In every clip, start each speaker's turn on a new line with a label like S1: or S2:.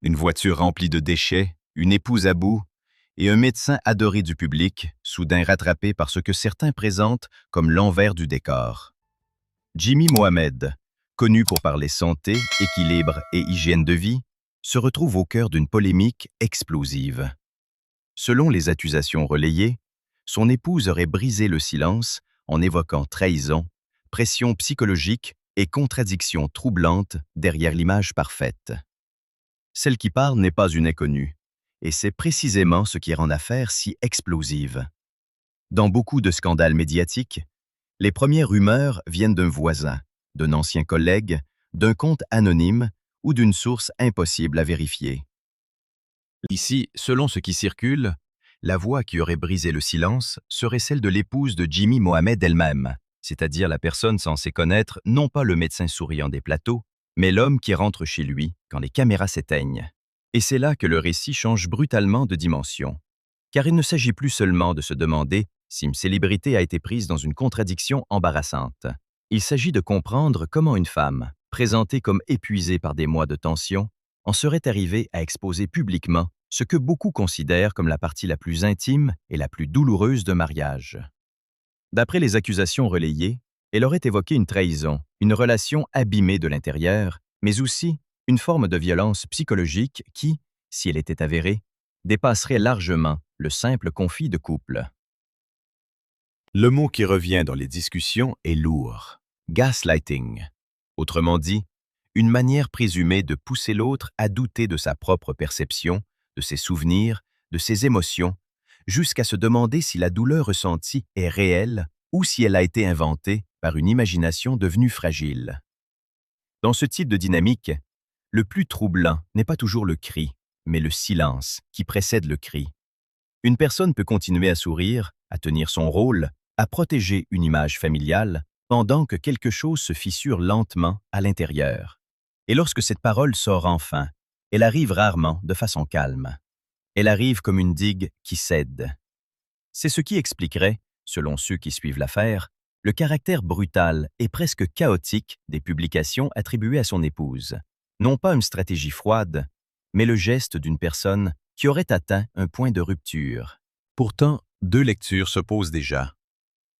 S1: Une voiture remplie de déchets, une épouse à bout et un médecin adoré du public, soudain rattrapé par ce que certains présentent comme l'envers du décor. Jimmy Mohamed, connu pour parler santé, équilibre et hygiène de vie, se retrouve au cœur d'une polémique explosive. Selon les accusations relayées, son épouse aurait brisé le silence en évoquant trahison, pression psychologique et contradictions troublantes derrière l'image parfaite. Celle qui parle n'est pas une inconnue, et c'est précisément ce qui rend l'affaire si explosive. Dans beaucoup de scandales médiatiques, les premières rumeurs viennent d'un voisin, d'un ancien collègue, d'un compte anonyme ou d'une source impossible à vérifier. Ici, selon ce qui circule, la voix qui aurait brisé le silence serait celle de l'épouse de Jimmy Mohamed elle-même, c'est-à-dire la personne censée connaître non pas le médecin souriant des plateaux, mais l'homme qui rentre chez lui quand les caméras s'éteignent. Et c'est là que le récit change brutalement de dimension. Car il ne s'agit plus seulement de se demander si une célébrité a été prise dans une contradiction embarrassante. Il s'agit de comprendre comment une femme, présentée comme épuisée par des mois de tension, en serait arrivée à exposer publiquement ce que beaucoup considèrent comme la partie la plus intime et la plus douloureuse d'un mariage. D'après les accusations relayées, elle aurait évoqué une trahison, une relation abîmée de l'intérieur, mais aussi une forme de violence psychologique qui, si elle était avérée, dépasserait largement le simple conflit de couple. Le mot qui revient dans les discussions est lourd, gaslighting. Autrement dit, une manière présumée de pousser l'autre à douter de sa propre perception, de ses souvenirs, de ses émotions, jusqu'à se demander si la douleur ressentie est réelle ou si elle a été inventée par une imagination devenue fragile. Dans ce type de dynamique, le plus troublant n'est pas toujours le cri, mais le silence qui précède le cri. Une personne peut continuer à sourire, à tenir son rôle, à protéger une image familiale, pendant que quelque chose se fissure lentement à l'intérieur. Et lorsque cette parole sort enfin, elle arrive rarement de façon calme. Elle arrive comme une digue qui cède. C'est ce qui expliquerait, selon ceux qui suivent l'affaire, le caractère brutal et presque chaotique des publications attribuées à son épouse. Non pas une stratégie froide, mais le geste d'une personne qui aurait atteint un point de rupture. Pourtant, deux lectures s'opposent déjà.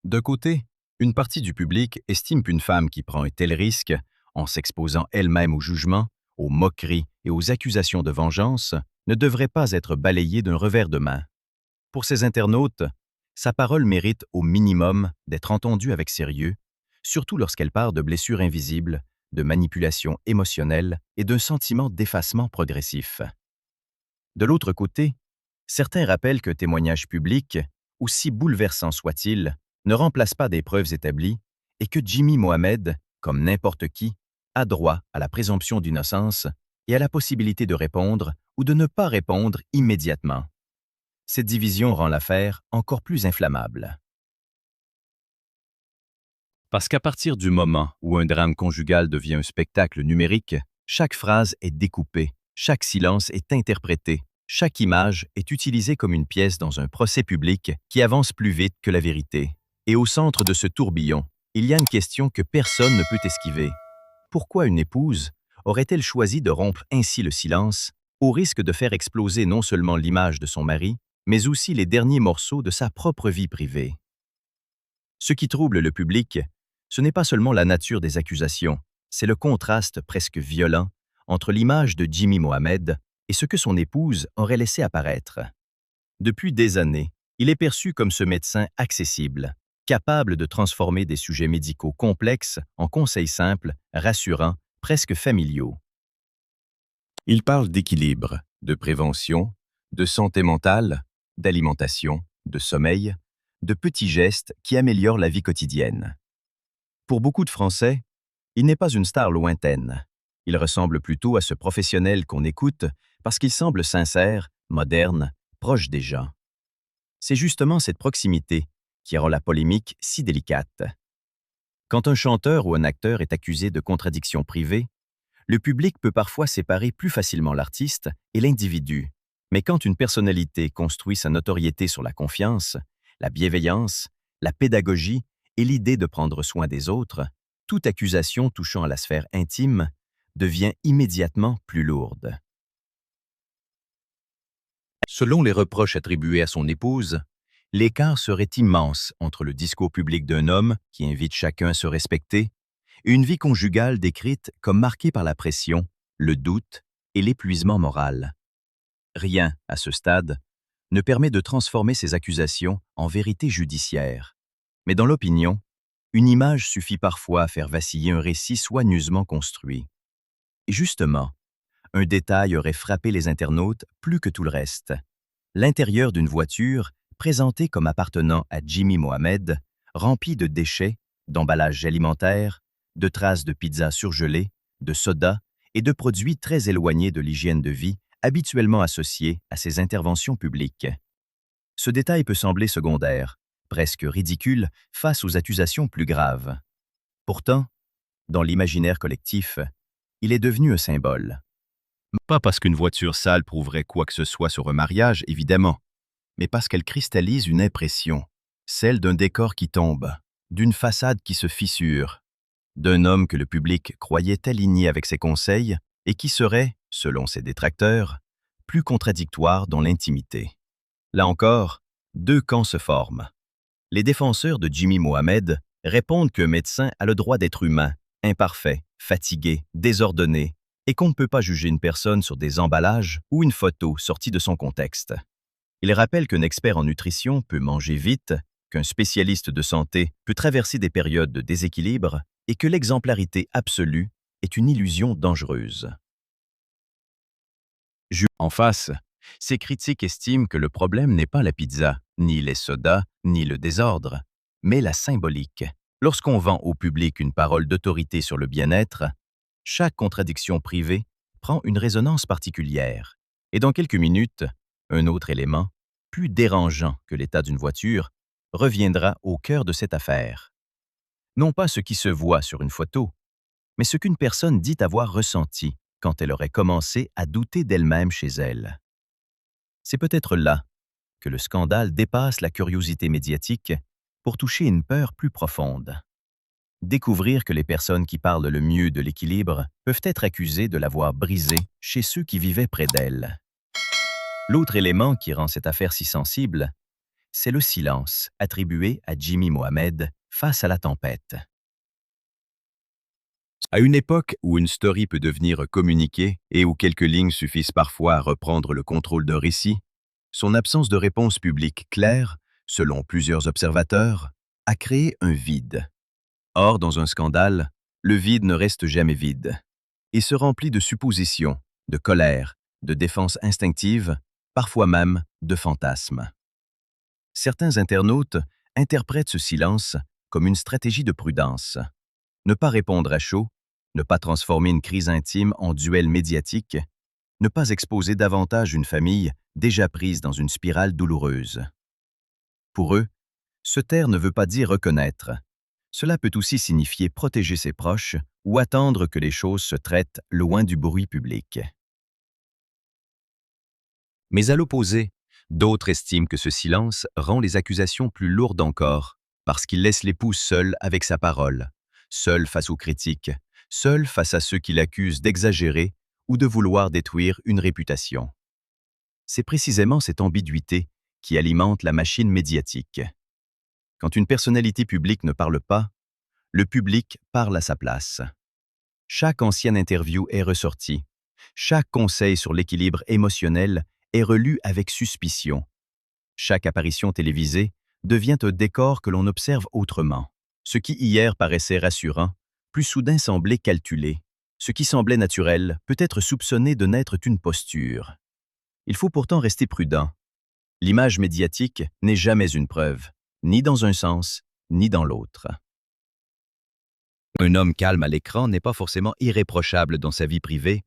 S1: D'un côté, une partie du public estime qu'une femme qui prend un tel risque, en s'exposant elle-même au jugement, aux moqueries et aux accusations de vengeance, ne devrait pas être balayée d'un revers de main. Pour ces internautes, sa parole mérite au minimum d'être entendue avec sérieux, surtout lorsqu'elle part de blessures invisibles, de manipulations émotionnelles et d'un sentiment d'effacement progressif. De l'autre côté, certains rappellent qu'un témoignage public, aussi bouleversant soit-il, ne remplace pas des preuves établies et que Jimmy Mohamed, comme n'importe qui, a droit à la présomption d'innocence et à la possibilité de répondre ou de ne pas répondre immédiatement. Cette division rend l'affaire encore plus inflammable. Parce qu'à partir du moment où un drame conjugal devient un spectacle numérique, chaque phrase est découpée, chaque silence est interprété, chaque image est utilisée comme une pièce dans un procès public qui avance plus vite que la vérité. Et au centre de ce tourbillon, il y a une question que personne ne peut esquiver. Pourquoi une épouse aurait-elle choisi de rompre ainsi le silence, au risque de faire exploser non seulement l'image de son mari, mais aussi les derniers morceaux de sa propre vie privée? Ce qui trouble le public, ce n'est pas seulement la nature des accusations, c'est le contraste presque violent entre l'image de Jimmy Mohamed et ce que son épouse aurait laissé apparaître. Depuis des années, il est perçu comme ce médecin accessible, capable de transformer des sujets médicaux complexes en conseils simples, rassurants, presque familiaux. Il parle d'équilibre, de prévention, de santé mentale, d'alimentation, de sommeil, de petits gestes qui améliorent la vie quotidienne. Pour beaucoup de Français, il n'est pas une star lointaine. Il ressemble plutôt à ce professionnel qu'on écoute parce qu'il semble sincère, moderne, proche des gens. C'est justement cette proximité qui rend la polémique si délicate. Quand un chanteur ou un acteur est accusé de contradictions privées, le public peut parfois séparer plus facilement l'artiste et l'individu. Mais quand une personnalité construit sa notoriété sur la confiance, la bienveillance, la pédagogie et l'idée de prendre soin des autres, toute accusation touchant à la sphère intime devient immédiatement plus lourde. Selon les reproches attribués à son épouse, l'écart serait immense entre le discours public d'un homme qui invite chacun à se respecter et une vie conjugale décrite comme marquée par la pression, le doute et l'épuisement moral. Rien, à ce stade, ne permet de transformer ces accusations en vérité judiciaire. Mais dans l'opinion, une image suffit parfois à faire vaciller un récit soigneusement construit. Et justement, un détail aurait frappé les internautes plus que tout le reste. L'intérieur d'une voiture, présentée comme appartenant à Jimmy Mohamed, rempli de déchets, d'emballages alimentaires, de traces de pizza surgelées, de soda et de produits très éloignés de l'hygiène de vie habituellement associés à ces interventions publiques. Ce détail peut sembler secondaire, presque ridicule face aux accusations plus graves. Pourtant, dans l'imaginaire collectif, il est devenu un symbole. Pas parce qu'une voiture sale prouverait quoi que ce soit sur un mariage, évidemment, mais parce qu'elle cristallise une impression, celle d'un décor qui tombe, d'une façade qui se fissure, d'un homme que le public croyait aligné avec ses conseils et qui serait, selon ses détracteurs, plus contradictoire dans l'intimité. Là encore, deux camps se forment. Les défenseurs de Jimmy Mohamed répondent qu'un médecin a le droit d'être humain, imparfait, fatigué, désordonné, et qu'on ne peut pas juger une personne sur des emballages ou une photo sortie de son contexte. Ils rappellent qu'un expert en nutrition peut manger vite, qu'un spécialiste de santé peut traverser des périodes de déséquilibre et que l'exemplarité absolue est une illusion dangereuse. En face, ces critiques estiment que le problème n'est pas la pizza, ni les sodas, ni le désordre, mais la symbolique. Lorsqu'on vend au public une parole d'autorité sur le bien-être, chaque contradiction privée prend une résonance particulière. Et dans quelques minutes, un autre élément, plus dérangeant que l'état d'une voiture, reviendra au cœur de cette affaire. Non pas ce qui se voit sur une photo, mais ce qu'une personne dit avoir ressenti quand elle aurait commencé à douter d'elle-même chez elle. C'est peut-être là que le scandale dépasse la curiosité médiatique pour toucher une peur plus profonde. Découvrir que les personnes qui parlent le mieux de l'équilibre peuvent être accusées de l'avoir brisé chez ceux qui vivaient près d'elles. L'autre élément qui rend cette affaire si sensible, c'est le silence attribué à Jimmy Mohamed face à la tempête. À une époque où une story peut devenir communiquée et où quelques lignes suffisent parfois à reprendre le contrôle d'un récit, son absence de réponse publique claire, selon plusieurs observateurs, a créé un vide. Or, dans un scandale, le vide ne reste jamais vide et se remplit de suppositions, de colère, de défense instinctive, parfois même de fantasmes. Certains internautes interprètent ce silence comme une stratégie de prudence. Ne pas répondre à chaud, ne pas transformer une crise intime en duel médiatique, ne pas exposer davantage une famille déjà prise dans une spirale douloureuse. Pour eux, se taire ne veut pas dire reconnaître. Cela peut aussi signifier protéger ses proches ou attendre que les choses se traitent loin du bruit public. Mais à l'opposé, d'autres estiment que ce silence rend les accusations plus lourdes encore, parce qu'il laisse l'épouse seule avec sa parole, seule face aux critiques, seule face à ceux qui l'accusent d'exagérer ou de vouloir détruire une réputation. C'est précisément cette ambiguïté qui alimente la machine médiatique. Quand une personnalité publique ne parle pas, le public parle à sa place. Chaque ancienne interview est ressortie. Chaque conseil sur l'équilibre émotionnel est relu avec suspicion. Chaque apparition télévisée devient un décor que l'on observe autrement. Ce qui hier paraissait rassurant, plus soudain semblait calculé. Ce qui semblait naturel peut être soupçonné de n'être qu'une posture. Il faut pourtant rester prudent. L'image médiatique n'est jamais une preuve, ni dans un sens, ni dans l'autre. Un homme calme à l'écran n'est pas forcément irréprochable dans sa vie privée,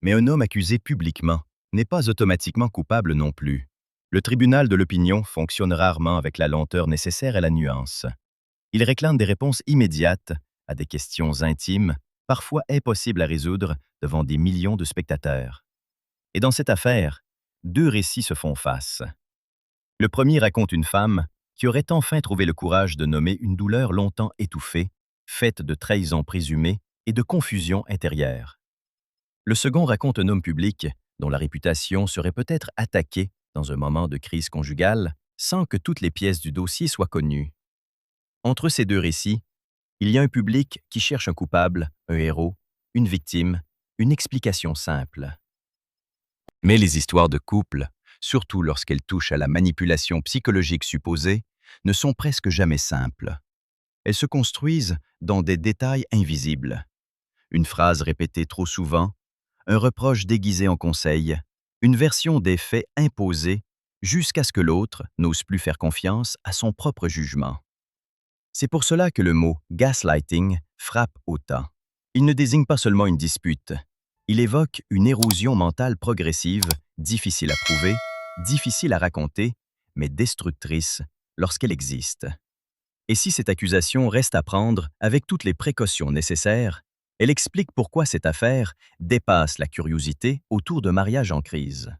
S1: mais un homme accusé publiquement n'est pas automatiquement coupable non plus. Le tribunal de l'opinion fonctionne rarement avec la lenteur nécessaire à la nuance. Il réclame des réponses immédiates à des questions intimes, parfois impossibles à résoudre devant des millions de spectateurs. Et dans cette affaire, deux récits se font face. Le premier raconte une femme qui aurait enfin trouvé le courage de nommer une douleur longtemps étouffée, faite de trahison présumée et de confusion intérieure. Le second raconte un homme public dont la réputation serait peut-être attaquée dans un moment de crise conjugale, sans que toutes les pièces du dossier soient connues. Entre ces deux récits, il y a un public qui cherche un coupable, un héros, une victime, une explication simple. Mais les histoires de couple, surtout lorsqu'elles touchent à la manipulation psychologique supposée, ne sont presque jamais simples. Elles se construisent dans des détails invisibles. Une phrase répétée trop souvent, un reproche déguisé en conseil, une version des faits imposée jusqu'à ce que l'autre n'ose plus faire confiance à son propre jugement. C'est pour cela que le mot gaslighting frappe autant. Il ne désigne pas seulement une dispute, il évoque une érosion mentale progressive, difficile à prouver, difficile à raconter, mais destructrice lorsqu'elle existe. Et si cette accusation reste à prendre avec toutes les précautions nécessaires, elle explique pourquoi cette affaire dépasse la curiosité autour de mariages en crise.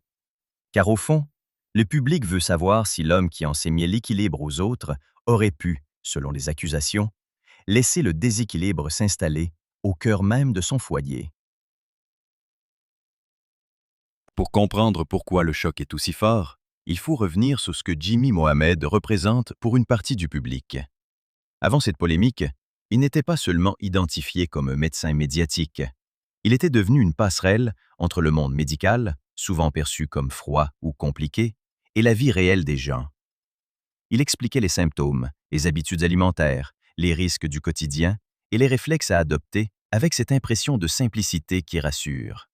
S1: Car au fond, le public veut savoir si l'homme qui enseignait l'équilibre aux autres aurait pu, selon les accusations, laisser le déséquilibre s'installer au cœur même de son foyer. Pour comprendre pourquoi le choc est aussi fort, il faut revenir sur ce que Jimmy Mohamed représente pour une partie du public. Avant cette polémique, il n'était pas seulement identifié comme un médecin médiatique. Il était devenu une passerelle entre le monde médical, souvent perçu comme froid ou compliqué, et la vie réelle des gens. Il expliquait les symptômes, les habitudes alimentaires, les risques du quotidien et les réflexes à adopter avec cette impression de simplicité qui rassure.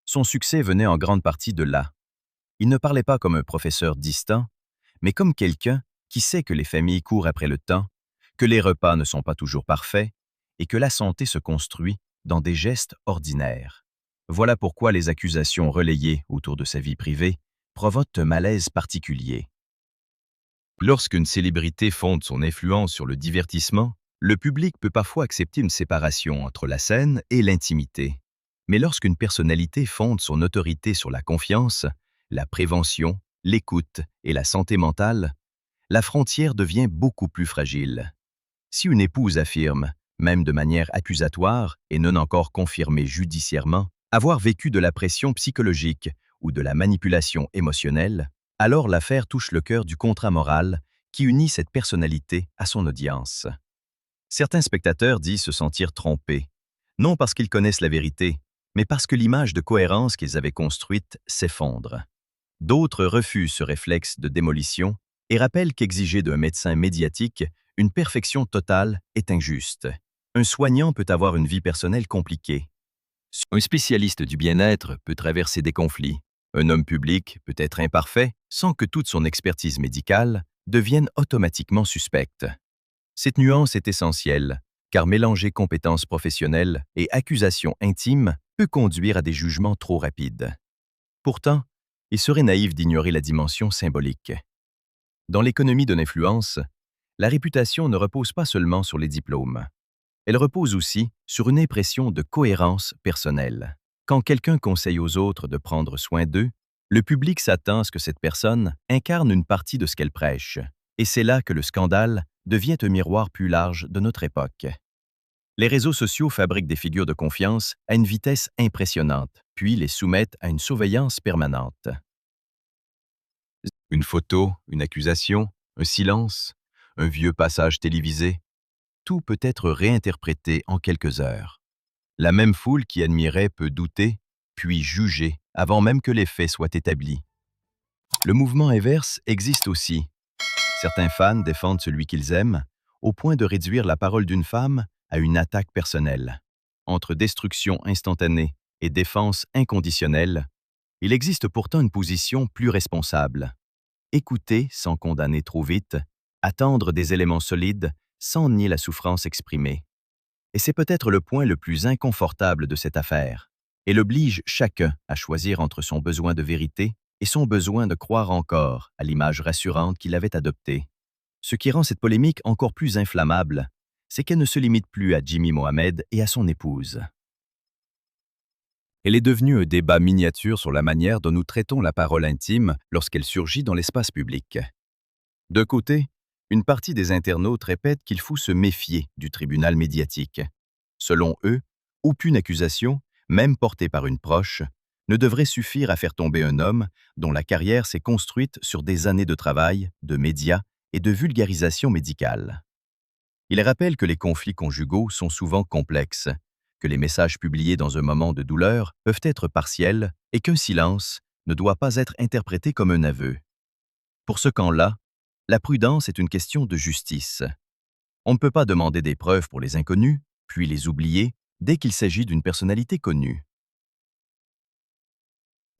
S1: Son succès venait en grande partie de là. Il ne parlait pas comme un professeur distant, mais comme quelqu'un qui sait que les familles courent après le temps, que les repas ne sont pas toujours parfaits et que la santé se construit dans des gestes ordinaires. Voilà pourquoi les accusations relayées autour de sa vie privée provoquent un malaise particulier. Lorsqu'une célébrité fonde son influence sur le divertissement, le public peut parfois accepter une séparation entre la scène et l'intimité. Mais lorsqu'une personnalité fonde son autorité sur la confiance, la prévention, l'écoute et la santé mentale, la frontière devient beaucoup plus fragile. Si une épouse affirme, même de manière accusatoire et non encore confirmée judiciairement, avoir vécu de la pression psychologique ou de la manipulation émotionnelle, alors l'affaire touche le cœur du contrat moral qui unit cette personnalité à son audience. Certains spectateurs disent se sentir trompés, non parce qu'ils connaissent la vérité, mais parce que l'image de cohérence qu'ils avaient construite s'effondre. D'autres refusent ce réflexe de démolition et rappellent qu'exiger d'un médecin médiatique une perfection totale est injuste. Un soignant peut avoir une vie personnelle compliquée. Un spécialiste du bien-être peut traverser des conflits. Un homme public peut être imparfait sans que toute son expertise médicale devienne automatiquement suspecte. Cette nuance est essentielle, car mélanger compétences professionnelles et accusations intimes peut conduire à des jugements trop rapides. Pourtant, il serait naïf d'ignorer la dimension symbolique. Dans l'économie de l'influence, la réputation ne repose pas seulement sur les diplômes. Elle repose aussi sur une impression de cohérence personnelle. Quand quelqu'un conseille aux autres de prendre soin d'eux, le public s'attend à ce que cette personne incarne une partie de ce qu'elle prêche. Et c'est là que le scandale devient un miroir plus large de notre époque. Les réseaux sociaux fabriquent des figures de confiance à une vitesse impressionnante, puis les soumettent à une surveillance permanente. Une photo, une accusation, un silence, un vieux passage télévisé, tout peut être réinterprété en quelques heures. La même foule qui admirait peut douter, puis juger, avant même que les faits soient établis. Le mouvement inverse existe aussi. Certains fans défendent celui qu'ils aiment, au point de réduire la parole d'une femme à une attaque personnelle. Entre destruction instantanée et défense inconditionnelle, il existe pourtant une position plus responsable. Écouter sans condamner trop vite, attendre des éléments solides sans nier la souffrance exprimée. Et c'est peut-être le point le plus inconfortable de cette affaire. Elle oblige chacun à choisir entre son besoin de vérité et son besoin de croire encore à l'image rassurante qu'il avait adoptée. Ce qui rend cette polémique encore plus inflammable, c'est qu'elle ne se limite plus à Jimmy Mohamed et à son épouse. Elle est devenue un débat miniature sur la manière dont nous traitons la parole intime lorsqu'elle surgit dans l'espace public. D'un côté, une partie des internautes répète qu'il faut se méfier du tribunal médiatique. Selon eux, aucune accusation, même portée par une proche, ne devrait suffire à faire tomber un homme dont la carrière s'est construite sur des années de travail, de médias et de vulgarisation médicale. Il rappelle que les conflits conjugaux sont souvent complexes, que les messages publiés dans un moment de douleur peuvent être partiels et qu'un silence ne doit pas être interprété comme un aveu. Pour ce camp-là, la prudence est une question de justice. On ne peut pas demander des preuves pour les inconnus, puis les oublier dès qu'il s'agit d'une personnalité connue.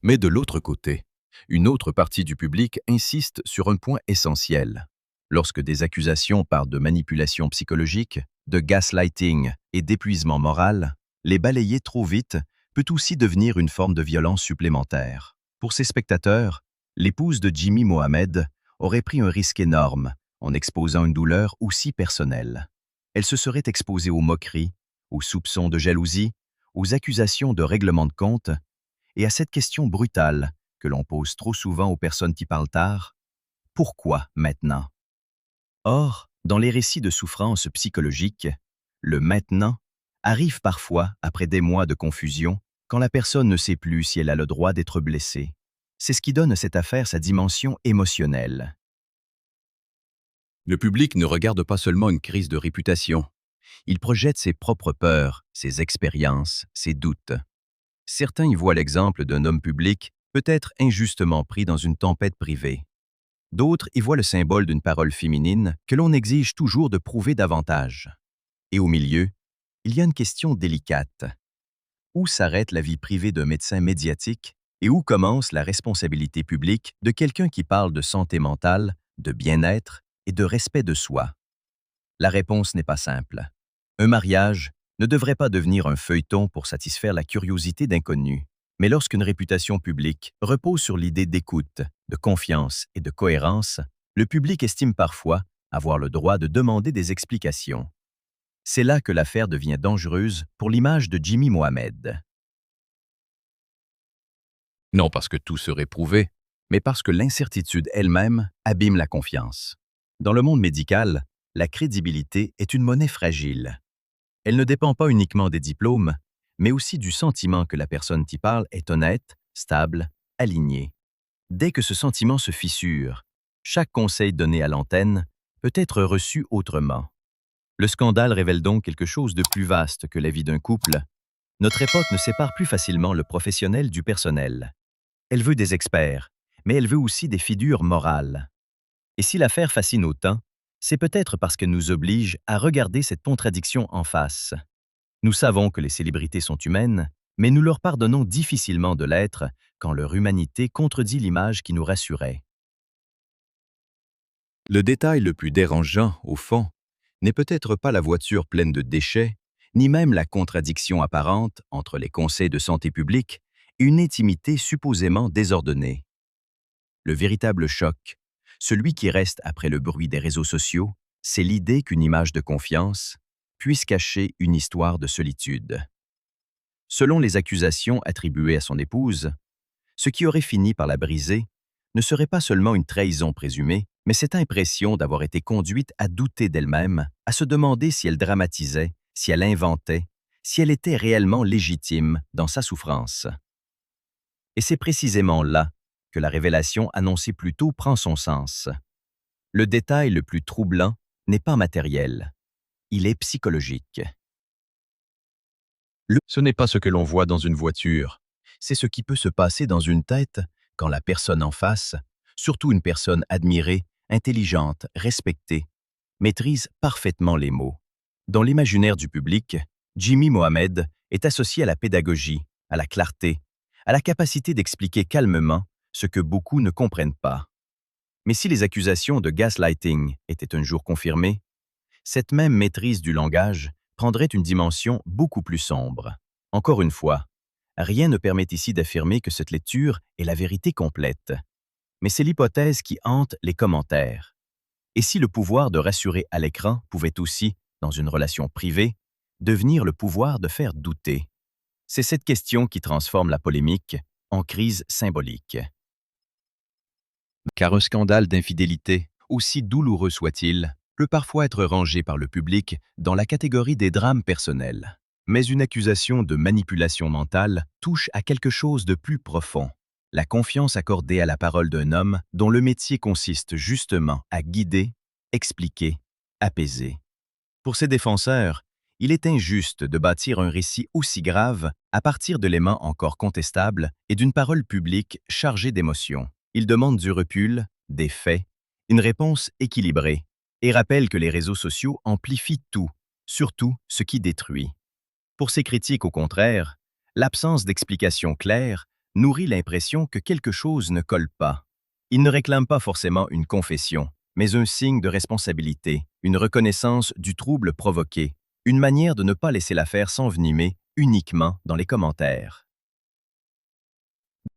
S1: Mais de l'autre côté, une autre partie du public insiste sur un point essentiel. Lorsque des accusations parlent de manipulation psychologique, de gaslighting et d'épuisement moral, les balayer trop vite peut aussi devenir une forme de violence supplémentaire. Pour ses spectateurs, l'épouse de Jimmy Mohamed aurait pris un risque énorme en exposant une douleur aussi personnelle. Elle se serait exposée aux moqueries, aux soupçons de jalousie, aux accusations de règlement de compte et à cette question brutale que l'on pose trop souvent aux personnes qui parlent tard: pourquoi maintenant? Or, dans les récits de souffrance psychologique, le maintenant arrive parfois après des mois de confusion, quand la personne ne sait plus si elle a le droit d'être blessée. C'est ce qui donne à cette affaire sa dimension émotionnelle. Le public ne regarde pas seulement une crise de réputation. Il projette ses propres peurs, ses expériences, ses doutes. Certains y voient l'exemple d'un homme public, peut-être injustement pris dans une tempête privée. D'autres y voient le symbole d'une parole féminine que l'on exige toujours de prouver davantage. Et au milieu, il y a une question délicate. Où s'arrête la vie privée d'un médecin médiatique et où commence la responsabilité publique de quelqu'un qui parle de santé mentale, de bien-être et de respect de soi? La réponse n'est pas simple. Un mariage ne devrait pas devenir un feuilleton pour satisfaire la curiosité d'inconnus. Mais lorsqu'une réputation publique repose sur l'idée d'écoute, de confiance et de cohérence, le public estime parfois avoir le droit de demander des explications. C'est là que l'affaire devient dangereuse pour l'image de Jimmy Mohamed. Non parce que tout serait prouvé, mais parce que l'incertitude elle-même abîme la confiance. Dans le monde médical, la crédibilité est une monnaie fragile. Elle ne dépend pas uniquement des diplômes, mais aussi du sentiment que la personne qui parle est honnête, stable, alignée. Dès que ce sentiment se fissure, chaque conseil donné à l'antenne peut être reçu autrement. Le scandale révèle donc quelque chose de plus vaste que la vie d'un couple. Notre époque ne sépare plus facilement le professionnel du personnel. Elle veut des experts, mais elle veut aussi des figures morales. Et si l'affaire fascine autant, c'est peut-être parce qu'elle nous oblige à regarder cette contradiction en face. Nous savons que les célébrités sont humaines, mais nous leur pardonnons difficilement de l'être quand leur humanité contredit l'image qui nous rassurait. Le détail le plus dérangeant, au fond, n'est peut-être pas la voiture pleine de déchets, ni même la contradiction apparente entre les conseils de santé publique et une intimité supposément désordonnée. Le véritable choc, celui qui reste après le bruit des réseaux sociaux, c'est l'idée qu'une image de confiance puisse cacher une histoire de solitude. Selon les accusations attribuées à son épouse, ce qui aurait fini par la briser ne serait pas seulement une trahison présumée, mais cette impression d'avoir été conduite à douter d'elle-même, à se demander si elle dramatisait, si elle inventait, si elle était réellement légitime dans sa souffrance. Et c'est précisément là que la révélation annoncée plus tôt prend son sens. Le détail le plus troublant n'est pas matériel, il est psychologique. Ce n'est pas ce que l'on voit dans une voiture, c'est ce qui peut se passer dans une tête quand la personne en face, surtout une personne admirée, intelligente, respectée, maîtrise parfaitement les mots. Dans l'imaginaire du public, Jimmy Mohamed est associé à la pédagogie, à la clarté, à la capacité d'expliquer calmement ce que beaucoup ne comprennent pas. Mais si les accusations de gaslighting étaient un jour confirmées, cette même maîtrise du langage prendrait une dimension beaucoup plus sombre. Encore une fois, rien ne permet ici d'affirmer que cette lecture est la vérité complète. Mais c'est l'hypothèse qui hante les commentaires. Et si le pouvoir de rassurer à l'écran pouvait aussi, dans une relation privée, devenir le pouvoir de faire douter? C'est cette question qui transforme la polémique en crise symbolique. Car un scandale d'infidélité, aussi douloureux soit-il, peut parfois être rangé par le public dans la catégorie des drames personnels. Mais une accusation de manipulation mentale touche à quelque chose de plus profond, la confiance accordée à la parole d'un homme dont le métier consiste justement à guider, expliquer, apaiser. Pour ses défenseurs, il est injuste de bâtir un récit aussi grave à partir d'éléments encore contestables et d'une parole publique chargée d'émotions. Ils demandent du recul, des faits, une réponse équilibrée, et rappellent que les réseaux sociaux amplifient tout, surtout ce qui détruit. Pour ces critiques, au contraire, l'absence d'explication claire nourrit l'impression que quelque chose ne colle pas. Ils ne réclament pas forcément une confession, mais un signe de responsabilité, une reconnaissance du trouble provoqué, une manière de ne pas laisser l'affaire s'envenimer uniquement dans les commentaires.